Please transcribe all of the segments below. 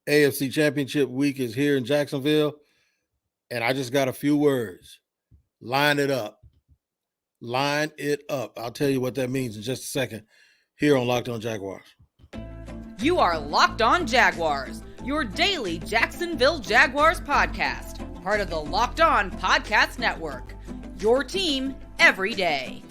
AFC Championship week is here in Jacksonville, and I just got a few words. Line it up. Line it up. I'll tell you what that means in just a second here on Locked On Jaguars. You are Locked On Jaguars, your daily Jacksonville Jaguars podcast, part of the Locked On Podcast Network, your team every day.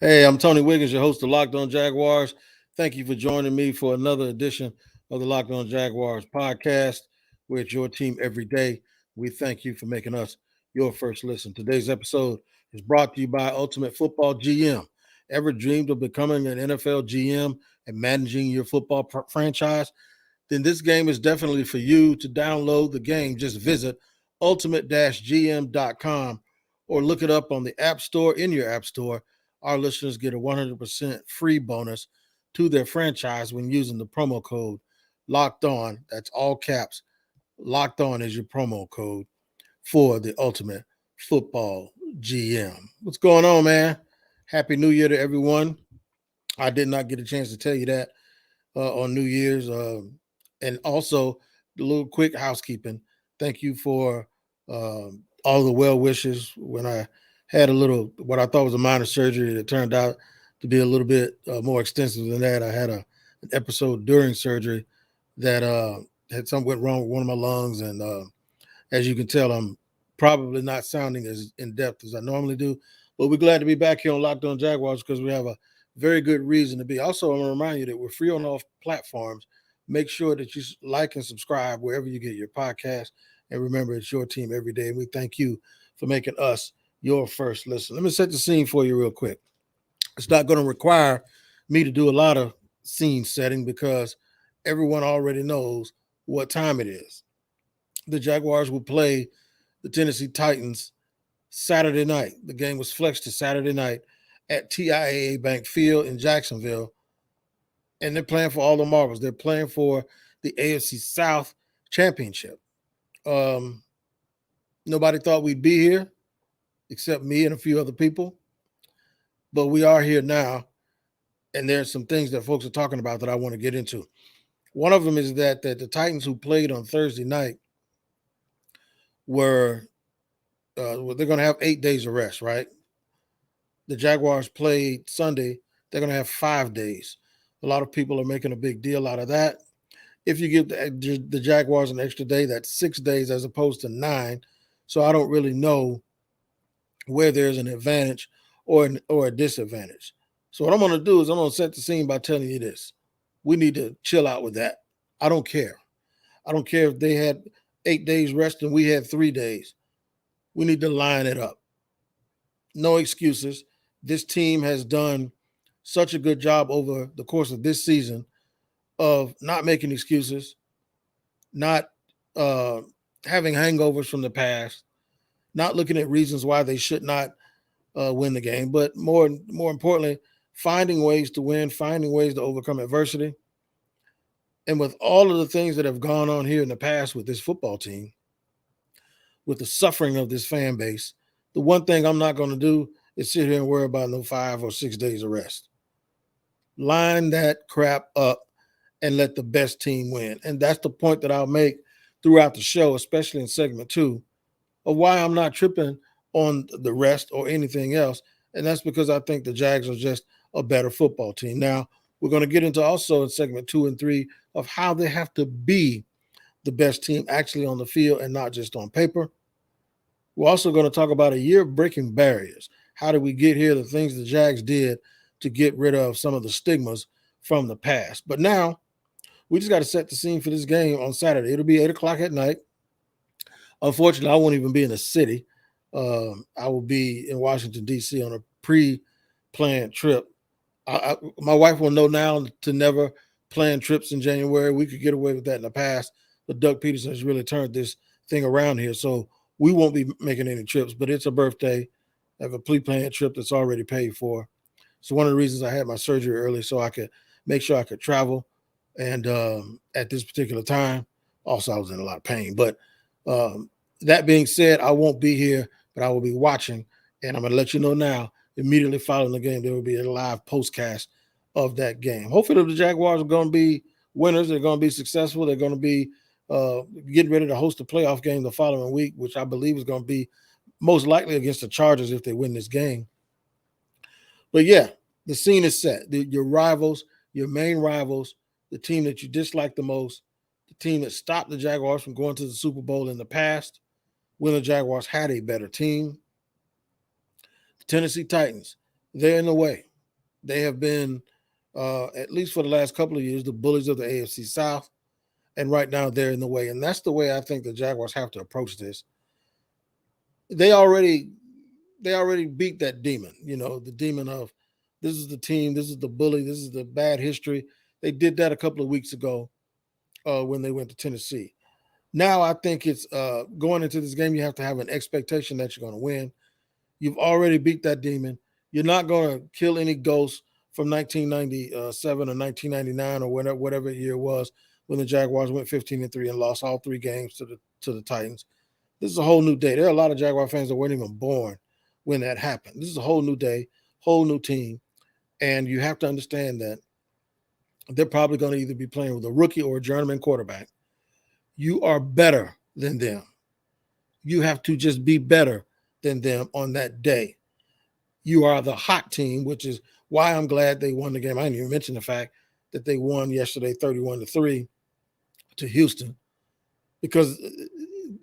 Hey, I'm Tony Wiggins, your host of Locked On Jaguars. Thank you for joining me for another edition of the Locked On Jaguars podcast. We're at your team every day. We thank you for making us your first listen. Today's episode is brought to you by Ultimate Football GM. Ever dreamed of becoming an NFL GM and managing your football franchise? Then this game is definitely for you. To download the game, just visit ultimate-gm.com or look it up on the App Store in your App Store. Our listeners get a 100% free bonus to their franchise when using the promo code Locked On. That's all caps. Locked On is your promo code for the Ultimate Football GM. What's going on, man? Happy New Year to everyone. I did not get a chance to tell you that on New Year's. And also, the little quick housekeeping. Thank you for all the well wishes when I had a little, what I thought was a minor surgery that turned out to be a little bit more extensive than that. I had an episode during surgery that had something went wrong with one of my lungs. And as you can tell, I'm probably not sounding as in-depth as I normally do. But we're glad to be back here on Locked On Jaguars because we have a very good reason to be. Also, I'm going to remind you that we're free on all platforms. Make sure that you like and subscribe wherever you get your podcast. And remember, it's your team every day. And we thank you for making us your first listen. Let me set the scene for you real quick. It's not going to require me to do a lot of scene setting because everyone already knows what time it is. The Jaguars will play the Tennessee Titans Saturday night. The game was flexed to Saturday night at TIAA Bank Field in Jacksonville. And they're playing for all the marbles. They're playing for the AFC South Championship. Nobody thought we'd be here except me and a few other people. But we are here now, and there's some things that folks are talking about that I want to get into. One of them is that the Titans who played on Thursday night they're going to have 8 days of rest, right? The Jaguars played Sunday. They're going to have 5 days. A lot of people are making a big deal out of that. If you give the Jaguars an extra day, that's 6 days as opposed to 9. So I don't really know where there's an advantage or a disadvantage. So what I'm going to do is I'm going to set the scene by telling you this. We need to chill out with that. I don't care. I don't care if they had 8 days rest and we had 3 days. We need to line it up. No excuses. This team has done such a good job over the course of this season of not making excuses, not having hangovers from the past, not looking at reasons why they should not win the game, but more importantly, finding ways to win, finding ways to overcome adversity. And with all of the things that have gone on here in the past with this football team, with the suffering of this fan base, the one thing I'm not going to do is sit here and worry about no 5 or 6 days of rest. Line that crap up and let the best team win. And that's the point that I'll make throughout the show, especially in segment 2, of why I'm not tripping on the rest or anything else. And that's because I think the Jags are just a better football team. Now, we're going to get into also in segment 2 and 3 of how they have to be the best team actually on the field and not just on paper. We're also going to talk about a year of breaking barriers. How did we get here? The things the Jags did to get rid of some of the stigmas from the past. But now we just got to set the scene for this game on Saturday. It'll be 8 o'clock at night. Unfortunately, I won't even be in the city. I will be in Washington, D.C. on a pre-planned trip. My wife will know now to never plan trips in January. We could get away with that in the past, but Doug Pederson has really turned this thing around here. So we won't be making any trips, but it's a birthday. I have a pre-planned trip that's already paid for. So one of the reasons I had my surgery early so I could make sure I could travel And at this particular time, also I was in a lot of pain. But that being said, I won't be here, but I will be watching. And I'm going to let you know now, immediately following the game, there will be a live postcast of that game. Hopefully the Jaguars are going to be winners. They're going to be successful. They're going to be getting ready to host a playoff game the following week, which I believe is going to be most likely against the Chargers if they win this game. But yeah, the scene is set. Your rivals, your main rivals, the team that you dislike the most, the team that stopped the Jaguars from going to the Super Bowl in the past, when the Jaguars had a better team. The Tennessee Titans, they're in the way. They have been, at least for the last couple of years, the bullies of the AFC South. And right now they're in the way. And that's the way I think the Jaguars have to approach this. They already beat that demon, the demon of this is the team, this is the bully, this is the bad history. They did that a couple of weeks ago when they went to Tennessee. Now I think it's going into this game, you have to have an expectation that you're going to win. You've already beat that demon. You're not going to kill any ghosts from 1997 or 1999 or whatever year it was when the Jaguars went 15-3 and lost all 3 games to the Titans. This is a whole new day. There are a lot of Jaguar fans that weren't even born when that happened. This is a whole new day, whole new team. And you have to understand that they're probably going to either be playing with a rookie or a journeyman quarterback. You are better than them. You have to just be better than them on that day. You are the hot team, which is why I'm glad they won the game. I didn't even mention the fact that they won yesterday 31-3 to Houston, because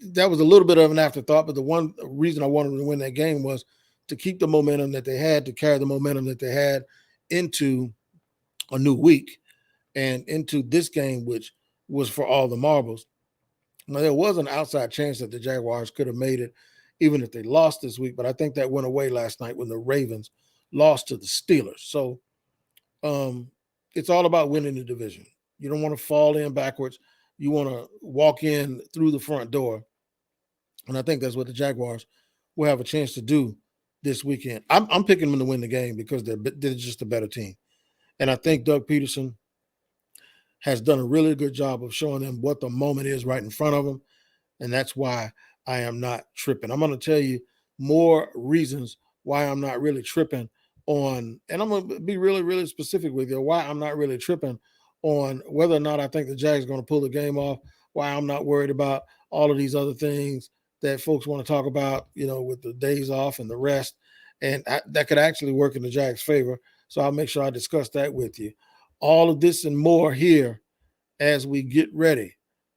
that was a little bit of an afterthought. But the one reason I wanted to win that game was to keep the momentum that they had, to carry the momentum that they had into a new week and into this game, which was for all the marbles. Now, there was an outside chance that the Jaguars could have made it even if they lost this week, but I think that went away last night when the Ravens lost to the Steelers. So it's all about winning the division. You don't want to fall in backwards. You want to walk in through the front door. And I think that's what the Jaguars will have a chance to do this weekend. I'm picking them to win the game because they're just a better team. And I think Doug Pederson has done a really good job of showing them what the moment is right in front of them. And that's why I am not tripping. I'm going to tell you more reasons why I'm not really tripping on, and I'm going to be really, really specific with you, why I'm not really tripping on whether or not I think the Jags are going to pull the game off, why I'm not worried about all of these other things that folks want to talk about, with the days off and the rest. And that could actually work in the Jags' favor. So I'll make sure I discuss that with you. All of this and more here as we get ready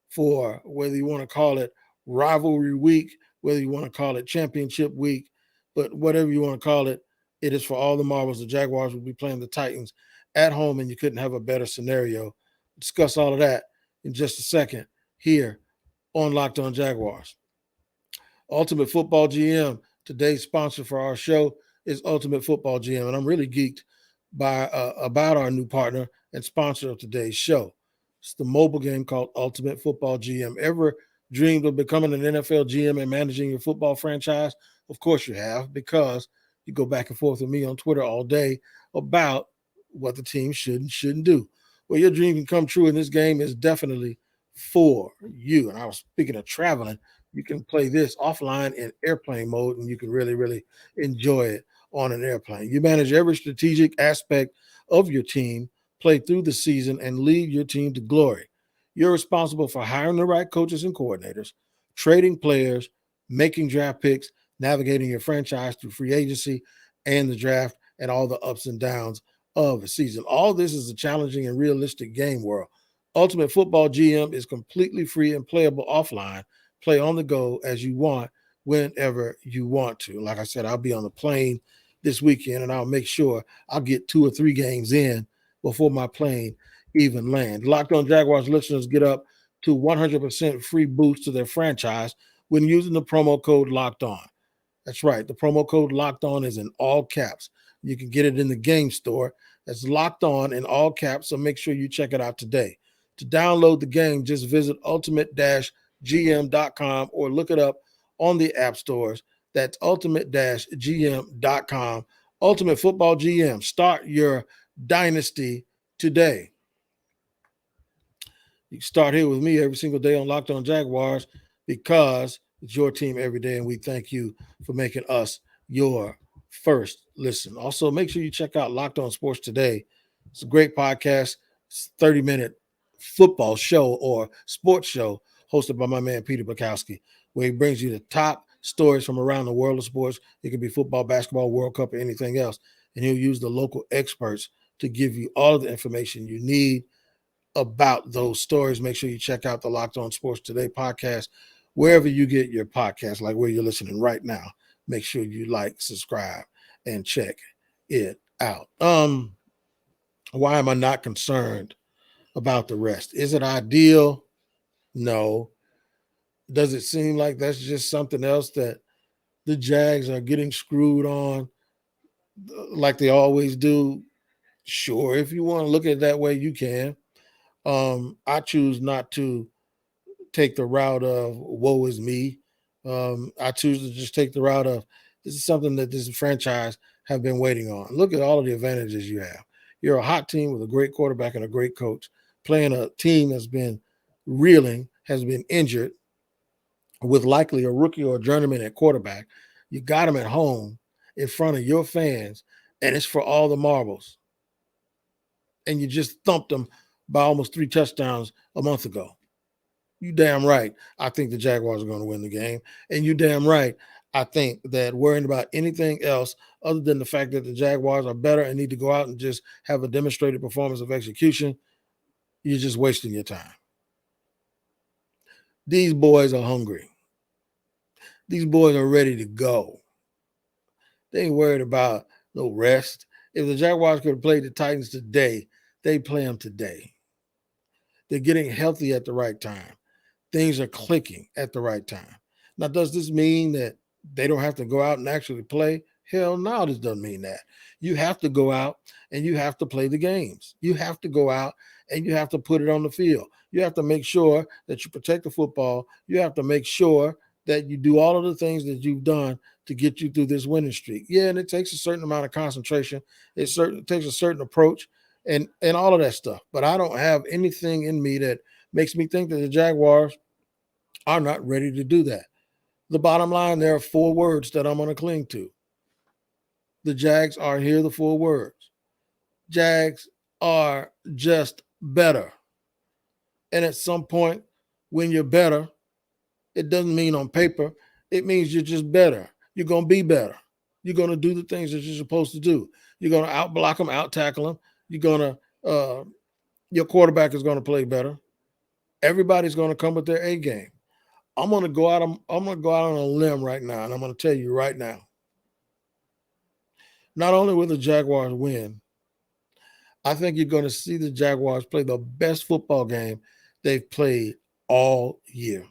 for, whether you want to call it rivalry week, whether you want to call it championship week, but whatever you want to call it, it is for all the marbles. The Jaguars will be playing the Titans at home, and you couldn't have a better scenario. Discuss all of that in just a second here on Locked On Jaguars. Ultimate Football GM, today's sponsor for our show is Ultimate Football GM, and I'm really geeked about our new partner and sponsor of today's show. It's the mobile game called Ultimate Football GM. Ever dreamed of becoming an NFL GM and managing your football franchise? Of course you have, because you go back and forth with me on Twitter all day about what the team should and shouldn't do. Well, your dream can come true, and this game is definitely for you. And I was speaking of traveling, you can play this offline in airplane mode, and you can really, really enjoy it on an airplane. You manage every strategic aspect of your team, play through the season, and lead your team to glory. You're responsible for hiring the right coaches and coordinators, trading players, making draft picks, navigating your franchise through free agency and the draft, and all the ups and downs of a season. All this is a challenging and realistic game world. Ultimate Football GM is completely free and playable offline. Play on the go as you want, whenever you want to. Like I said, I'll be on the plane this weekend, and I'll make sure I'll get 2 or 3 games in before my plane even lands. Locked On Jaguars listeners get up to 100% free boost to their franchise when using the promo code Locked On. That's right. The promo code Locked On is in all caps. You can get it in the game store. That's Locked On in all caps, so make sure you check it out today. To download the game, just visit ultimate-gm.com or look it up on the app stores. That's ultimate-gm.com. Ultimate Football GM. Start your dynasty today. You can start here with me every single day on Locked On Jaguars because it's your team every day, and we thank you for making us your first listen. Also, make sure you check out Locked On Sports Today. It's a great podcast. It's a 30-minute football show or sports show hosted by my man Peter Bukowski, where he brings you the top stories from around the world of sports. It could be football, basketball, World Cup, or anything else. And he'll use the local experts to give you all of the information you need about those stories. Make sure you check out the Locked On Sports Today podcast, wherever you get your podcast, like where you're listening right now. Make sure you like, subscribe, and check it out. Why am I not concerned about the rest? Is it ideal? No. Does it seem like that's just something else that the Jags are getting screwed on like they always do? Sure. If you want to look at it that way, you can. I choose not to take the route of woe is me. I choose to just take the route of this is something that this franchise have been waiting on. Look at all of the advantages you have. You're a hot team with a great quarterback and a great coach, playing a team that's been reeling, has been injured, with likely a rookie or a journeyman at quarterback. You got them at home in front of your fans, and it's for all the marbles. And you just thumped them by almost 3 touchdowns a month ago. You damn right I think the Jaguars are going to win the game. And you damn right I think that worrying about anything else other than the fact that the Jaguars are better and need to go out and just have a demonstrated performance of execution, you're just wasting your time. These boys are hungry. These boys are ready to go. They ain't worried about no rest. If the Jaguars could have played the Titans today, they'd play them today. They're getting healthy at the right time. Things are clicking at the right time. Now, does this mean that they don't have to go out and actually play? Hell no, this doesn't mean that. You have to go out and you have to play the games. You have to go out and you have to put it on the field. You have to make sure that you protect the football. You have to make sure that you do all of the things that you've done to get you through this winning streak. Yeah, and it takes a certain amount of concentration. It takes a certain approach and all of that stuff. But I don't have anything in me that makes me think that the Jaguars are not ready to do that. The bottom line, there are 4 words that I'm going to cling to. The Jags are here, the 4 words. Jags are just better. And at some point, when you're better, it doesn't mean on paper. It means you're just better. You're going to be better. You're going to do the things that you're supposed to do. You're going to out-block them, out-tackle them. You're going to your quarterback is going to play better. Everybody's going to come with their A game. I'm going to go out on a limb right now, and I'm going to tell you right now. Not only will the Jaguars win, I think you're going to see the Jaguars play the best football game they've played all year.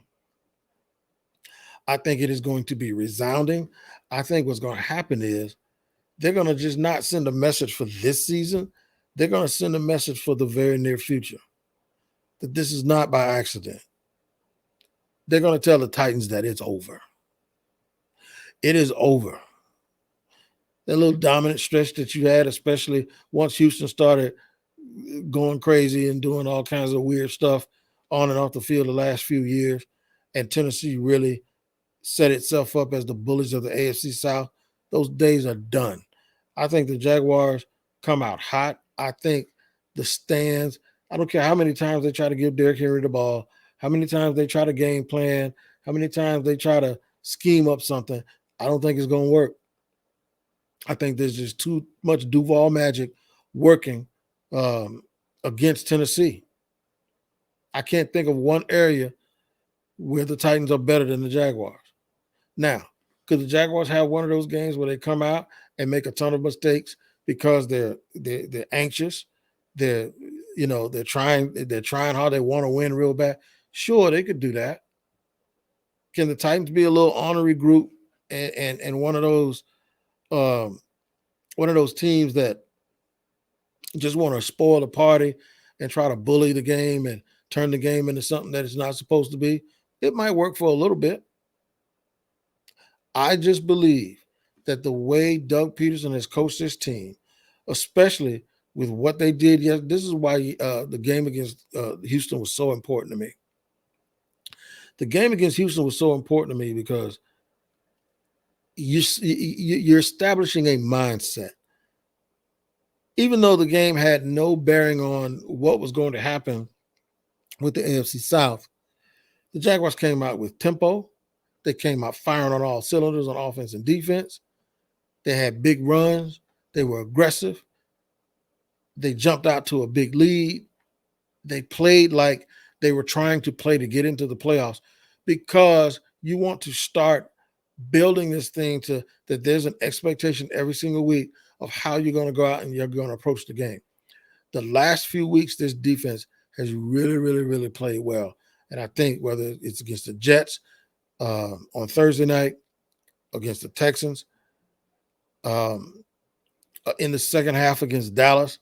I think it is going to be resounding. I think what's going to happen is they're going to just not send a message for this season. They're going to send a message for the very near future that this is not by accident. They're going to tell the Titans that it's over. It is over. That little dominant stretch that you had, especially once Houston started going crazy and doing all kinds of weird stuff on and off the field the last few years, and Tennessee really set itself up as the bullies of the AFC South, those days are done. I think the Jaguars come out hot. I think the stands, I don't care how many times they try to give Derrick Henry the ball, how many times they try to game plan, how many times they try to scheme up something, I don't think it's going to work. I think there's just too much Duval magic working against Tennessee. I can't think of one area where the Titans are better than the Jaguars. Now, could the Jaguars have one of those games where they come out and make a ton of mistakes because they're anxious, they're trying hard, they want to win real bad? Sure, they could do that. Can the Titans be a little ornery group and one of those teams that just want to spoil the party and try to bully the game and turn the game into something that it's not supposed to be? It might work for a little bit. I just believe that the way Doug Pederson has coached this team, especially with what they did. Yes, this is why the game against Houston was so important to me. The game against Houston was so important to me because you're establishing a mindset. Even though the game had no bearing on what was going to happen with the AFC South, the Jaguars came out with tempo. They came out firing on all cylinders on offense and defense. They had big runs. They were aggressive. They jumped out to a big lead. They played like they were trying to play to get into the playoffs, because you want to start building this thing to that there's an expectation every single week of how you're going to go out and you're going to approach the game. The last few weeks, this defense has really, really, really played well. And I think whether it's against the Jets on Thursday night, against the Texans, in the second half against Dallas,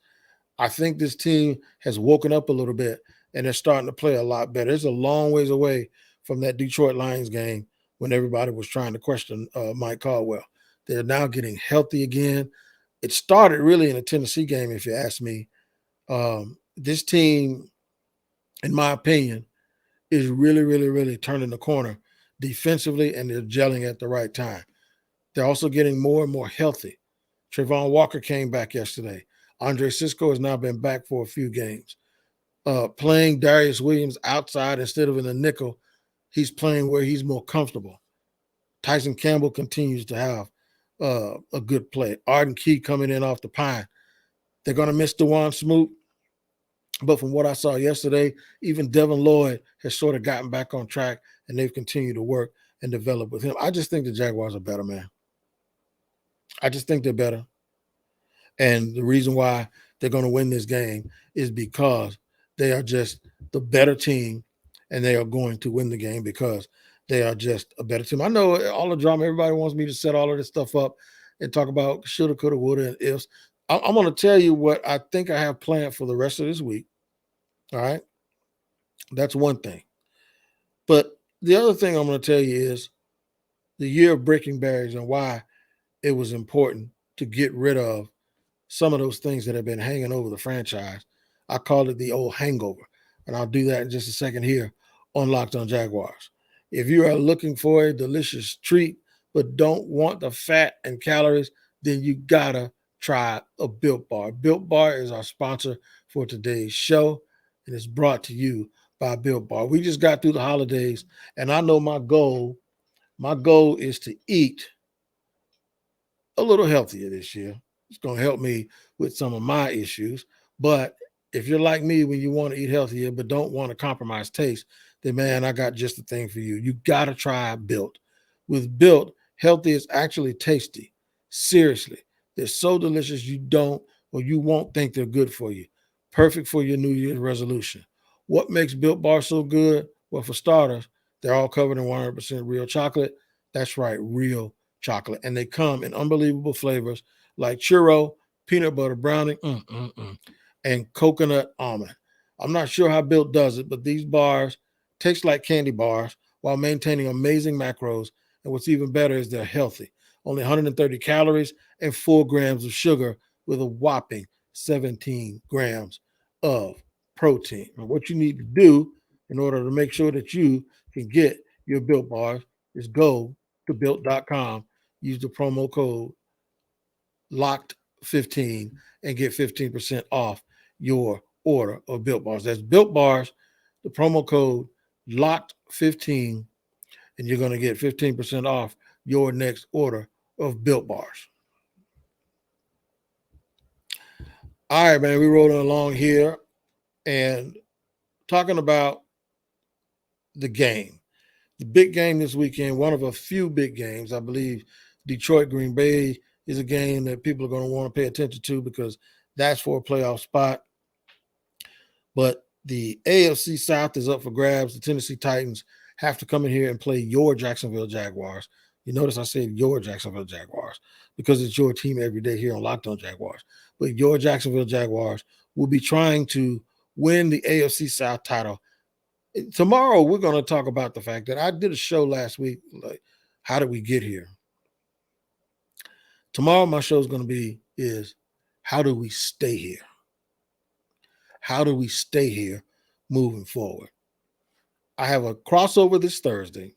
I think this team has woken up a little bit and they're starting to play a lot better. It's a long ways away from that Detroit Lions game when everybody was trying to question Mike Caldwell. They're now getting healthy again. It started really in the Tennessee game, if you ask me. This team, in my opinion, is really, really, really turning the corner defensively, and they're gelling at the right time. They're also getting more and more healthy. Trayvon Walker came back yesterday. Andre Sisco has now been back for a few games. Playing Darius Williams outside instead of in the nickel, he's playing where he's more comfortable. Tyson Campbell continues to have a good play. Arden Key coming in off the pine. They're going to miss DeJuan Smoot, but from what I saw yesterday, even Devin Lloyd has sort of gotten back on track, and they've continued to work and develop with him. I just think the Jaguars are better, man. I just think they're better. And the reason why they're going to win this game is because they are just the better team, and they are going to win the game because they are just a better team. I know all the drama, everybody wants me to set all of this stuff up and talk about shoulda, coulda, woulda, and ifs. I'm going to tell you what I think I have planned for the rest of this week. All right? That's one thing. But the other thing I'm going to tell you is the year of breaking barriers and why it was important to get rid of some of those things that have been hanging over the franchise. I call it the old hangover, and I'll do that in just a second here on Locked On Jaguars. If you are looking for a delicious treat but don't want the fat and calories, then you gotta try a Built Bar. Built Bar is our sponsor for today's show, and it's brought to you by Built Bar. We just got through the holidays, and I know my goal is to eat a little healthier this year. It's going to help me with some of my issues. But if you're like me, when you want to eat healthier but don't want to compromise taste, then, man, I got just the thing for you. You got to try Built. With Built, healthy is actually tasty. Seriously. They're so delicious you won't think they're good for you. Perfect for your New Year's resolution. What makes Built Bar so good? Well, for starters, they're all covered in 100% real chocolate. That's right, real chocolate. And they come in unbelievable flavors like churro, peanut butter brownie, and coconut almond. I'm not sure how Built does it, but these bars taste like candy bars while maintaining amazing macros. And what's even better is they're healthy. Only 130 calories and 4 grams of sugar with a whopping 17 grams of protein. And what you need to do in order to make sure that you can get your Built bars is go to Built.com, use the promo code LOCKED15 and get 15% off your order of Built Bars. That's Built Bars, the promo code LOCKED15, and you're going to get 15% off your next order of Built Bars. All right, man, we're rolling along here and talking about the game. The big game this weekend, one of a few big games, I believe Detroit Green Bay is a game that people are going to want to pay attention to because that's for a playoff spot. But the AFC South is up for grabs. The Tennessee Titans have to come in here and play your Jacksonville Jaguars. You notice I said your Jacksonville Jaguars because it's your team every day here on Locked On Jaguars. But your Jacksonville Jaguars will be trying to win the AFC South title. Tomorrow, we're going to talk about the fact that I did a show last week, like, how did we get here? Tomorrow, my show is going to be how do we stay here? how do we stay here moving forward? I have a crossover this Thursday.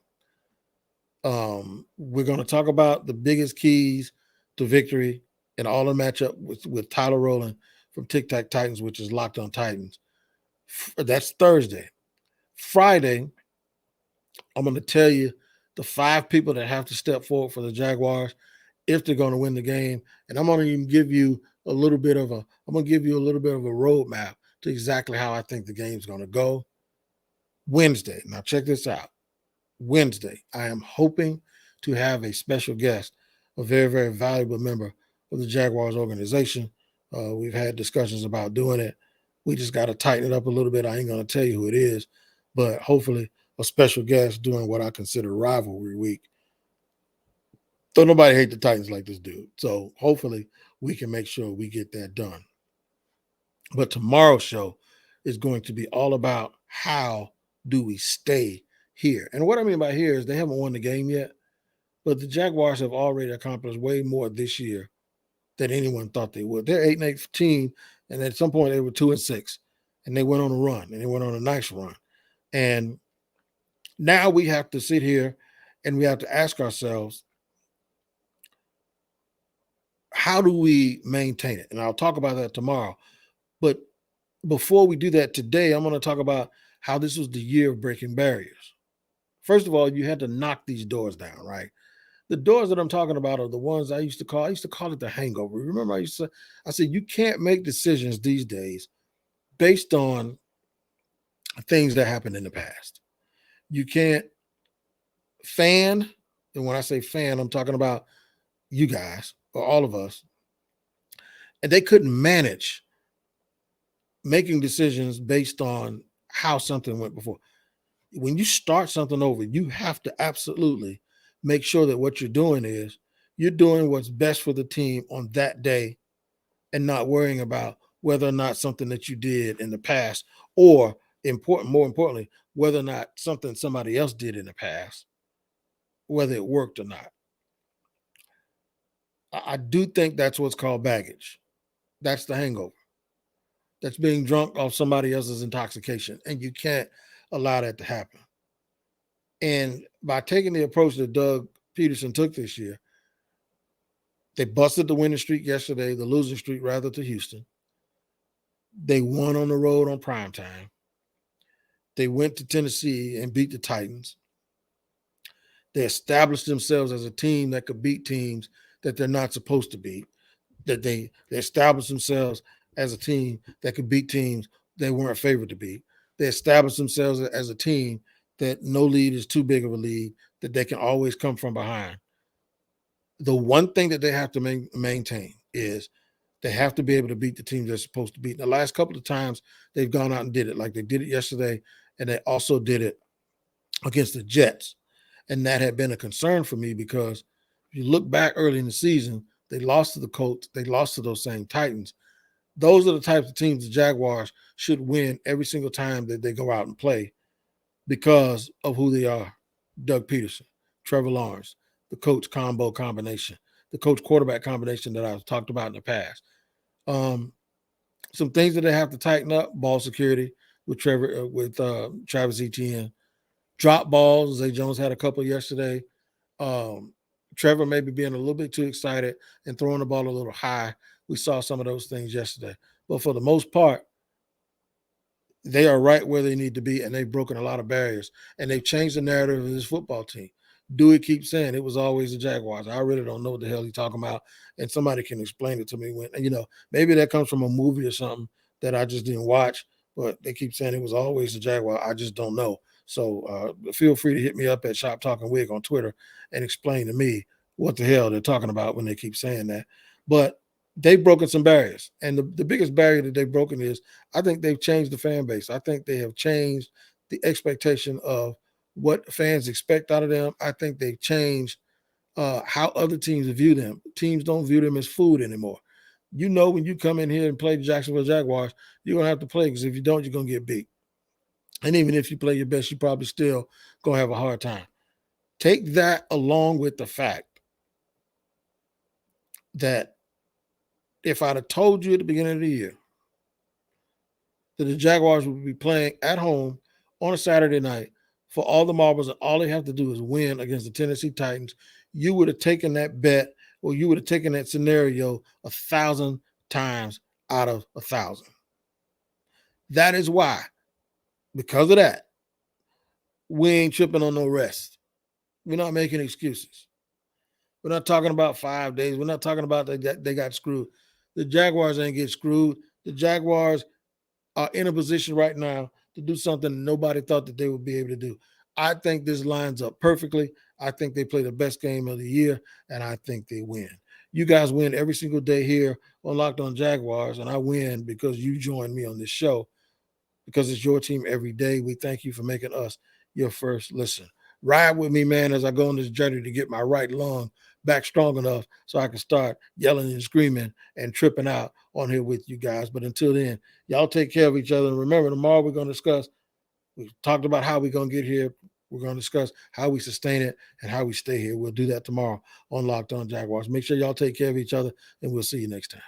We're going to talk about the biggest keys to victory in all the matchup with Tyler Rowland from Tic Tac Titans, which is Locked on Titans. That's Thursday. Friday, I'm going to tell you the 5 people that have to step forward for the Jaguars if they're going to win the game. And I'm going to even give you a little bit of a roadmap to exactly how I think the game's going to go. Wednesday. Now check this out. Wednesday, I am hoping to have a special guest, a very, very valuable member of the Jaguars organization. We've had discussions about doing it. We just got to tighten it up a little bit. I ain't going to tell you who it is, but hopefully a special guest during what I consider rivalry week. Don't nobody hate the Titans like this dude. So hopefully we can make sure we get that done. But tomorrow's show is going to be all about how do we stay here. And what I mean by here is they haven't won the game yet, but the Jaguars have already accomplished way more this year than anyone thought they would. They're 8-8 team, and at some point they were 2-6, and they went on a run, and they went on a nice run. And now we have to sit here and we have to ask ourselves, how do we maintain it? And I'll talk about that tomorrow. But before we do that today, I'm going to talk about how this was the year of breaking barriers. First of all, you had to knock these doors down, right? The doors that I'm talking about are the ones I used to call it the hangover. Remember, I said, you can't make decisions these days based on things that happened in the past. You can't fan, and when I say fan, I'm talking about you guys or all of us, and they couldn't manage making decisions based on how something went before. When you start something over, you have to absolutely make sure that what you're doing is you're doing what's best for the team on that day and not worrying about whether or not something that you did in the past, or more importantly, whether or not something somebody else did in the past, whether it worked or not. I do think that's what's called baggage. That's the hangover. That's being drunk off somebody else's intoxication, and you can't allow that to happen. And by taking the approach that Doug Pederson took this year, they busted the winning streak yesterday, the losing streak rather, to Houston. They won on the road on primetime. They went to Tennessee and beat the Titans. They established themselves as a team that could beat teams that they're not supposed to beat. That they established themselves as a team that could beat teams they weren't favored to beat. They established themselves as a team that no lead is too big of a lead, that they can always come from behind. The one thing that they have to maintain is they have to be able to beat the teams they're supposed to beat. The last couple of times they've gone out and did it, like they did it yesterday, and they also did it against the Jets. And that had been a concern for me because if you look back early in the season, they lost to the Colts, they lost to those same Titans. Those are the types of teams the Jaguars should win every single time that they go out and play because of who they are. Doug Pederson, Trevor Lawrence, the coach combo combination, the coach quarterback combination that I've talked about in the past. Some things that they have to tighten up: ball security with Travis Etienne, drop balls. Zay Jones had a couple yesterday. Trevor maybe being a little bit too excited and throwing the ball a little high. We saw some of those things yesterday, but for the most part, they are right where they need to be, and they've broken a lot of barriers, and they've changed the narrative of this football team. Dewey keeps saying it was always the Jaguars. I really don't know what the hell he's talking about, and somebody can explain it to me. Maybe that comes from a movie or something that I just didn't watch, but they keep saying it was always the Jaguar. I just don't know. So feel free to hit me up at Shop Talking Wig on Twitter and explain to me what the hell they're talking about when they keep saying that. But they've broken some barriers. And the biggest barrier that they've broken is I think they've changed the fan base. I think they have changed the expectation of what fans expect out of them. I think they've changed how other teams view them. Teams don't view them as food anymore. When you come in here and play the Jacksonville Jaguars, you're going to have to play, because if you don't, you're going to get beat. And even if you play your best, you probably still going to have a hard time. Take that along with the fact that if I'd have told you at the beginning of the year that the Jaguars would be playing at home on a Saturday night for all the marbles, and all they have to do is win against the Tennessee Titans, you would have taken that bet, or you would have taken that scenario 1,000 times out of 1,000. That is why, because of that, we ain't tripping on no rest. We're not making excuses. We're not talking about 5 days. We're not talking about they got screwed. The Jaguars ain't get screwed. The Jaguars are in a position right now to do something nobody thought that they would be able to do. I think this lines up perfectly. I think they play the best game of the year, and I think they win. You guys win every single day here on Locked On Jaguars, and I win because you joined me on this show, because it's your team every day. We thank you for making us your first listen. Ride with me, man, as I go on this journey to get my right lung back strong enough so I can start yelling and screaming and tripping out on here with you guys. But until then, y'all take care of each other. And remember, tomorrow we're going to discuss, we talked about how we're going to get here. We're going to discuss how we sustain it and how we stay here. We'll do that tomorrow on Locked On Jaguars. Make sure y'all take care of each other, and we'll see you next time.